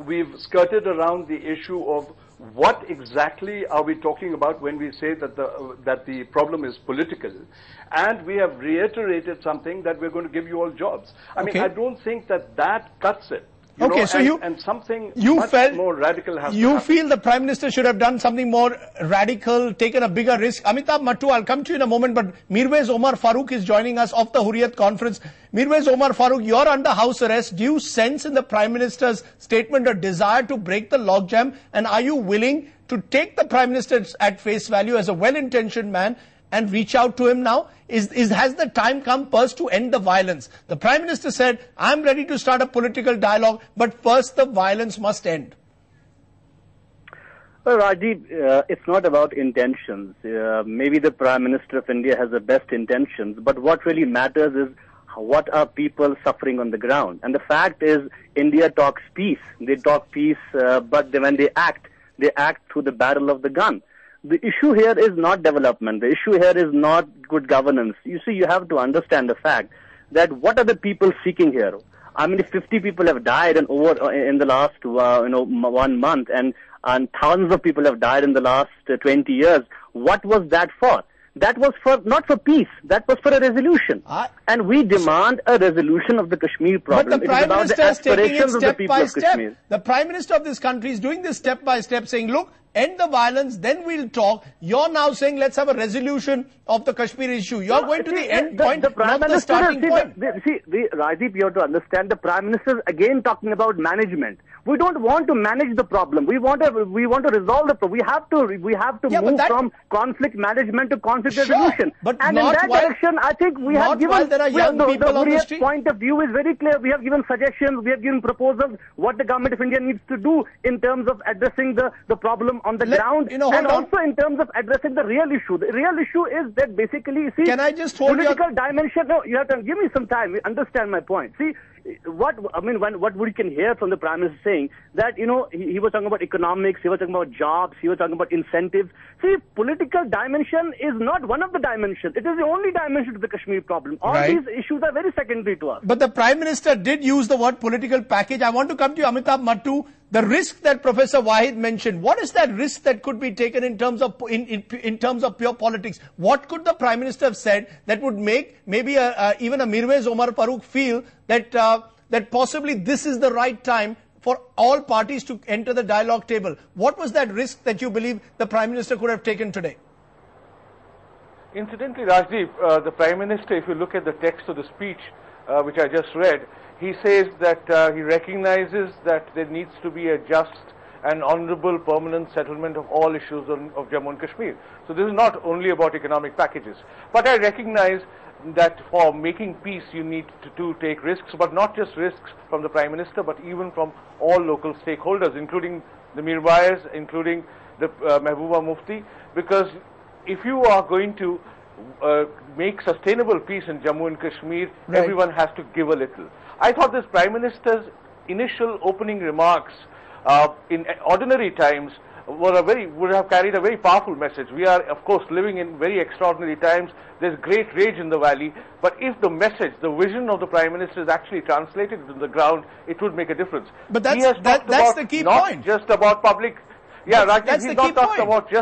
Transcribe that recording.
we've skirted around the issue of what exactly are we talking about when we say that the problem is political, and we have reiterated something that we're going to give you all jobs. I mean, I don't think that cuts it. Okay, so something more radical has to happen. You feel the Prime Minister should have done something more radical, taken a bigger risk. Amitabh Mattu, I'll come to you in a moment, but Mirwaiz Omar Farooq is joining us of the Hurriyat conference. Mirwaiz Omar Farooq, you're under house arrest. Do you sense in the Prime Minister's statement a desire to break the logjam? And are you willing to take the Prime Minister at face value as a well-intentioned man and reach out to him now? Has the time come first to end the violence? The Prime Minister said, I'm ready to start a political dialogue, but first the violence must end. Well, Rajiv, it's not about intentions. Maybe the Prime Minister of India has the best intentions, but what really matters is what are people suffering on the ground. And the fact is, India talks peace. They talk peace, but when they act through the barrel of the gun. The issue here is not development. The issue here is not good governance. You see, you have to understand the fact that what are the people seeking here? I mean, if 50 people have died in the last 1 month, and thousands of people have died in the last 20 years, what was that for? That was not for peace. That was for a resolution. And we demand a resolution of the Kashmir problem. But the Prime Minister is taking it step by step. The Prime Minister of this country is doing this step by step, saying, look, end the violence, then we'll talk. You're now saying, let's have a resolution of the Kashmir issue. You're going to the end point, not the starting point. Rajiv, you have to understand, the Prime Minister is again talking about management. We don't want to manage the problem. We want to resolve the problem. We have to move from conflict management to conflict resolution. And in that direction, I think we have given the point of view is very clear. We have given suggestions, we have given proposals what the government of India needs to do in terms of addressing the problem on the ground, and also in terms of addressing the real issue. The real issue is that basically, see, can I just hold political dimension? No, you have to give me some time. Understand my point. See, what we can hear from the Prime Minister saying that, he was talking about economics, he was talking about jobs, he was talking about incentives. See, political dimension is not one of the dimensions. It is the only dimension to the Kashmir problem. All these issues are very secondary to us. But the Prime Minister did use the word political package. I want to come to you, Amitabh Mattu. The risk that Professor Wahid mentioned, what is that risk that could be taken in terms of pure politics? What could the Prime Minister have said that would make maybe even a Mirwaiz Omar Farooq feel that possibly this is the right time for all parties to enter the dialogue table? What was that risk that you believe the Prime Minister could have taken today? Incidentally, Rajdeep, the Prime Minister, if you look at the text of the speech, which I just read, he says that he recognizes that there needs to be a just and honorable permanent settlement of all issues of Jammu and Kashmir. So this is not only about economic packages. But I recognize that for making peace you need to take risks, but not just risks from the Prime Minister, but even from all local stakeholders, including the Mirwaiz, including the Mehbooba Mufti, because if you are going to make sustainable peace in Jammu and Kashmir, everyone has to give a little. I thought this Prime Minister's initial opening remarks in ordinary times would have carried a very powerful message. We are, of course, living in very extraordinary times. There's great rage in the valley. But if the message, the vision of the Prime Minister is actually translated to the ground, it would make a difference. But that's the key point. Not just about public. Yeah, Rajiv, he's not talked about just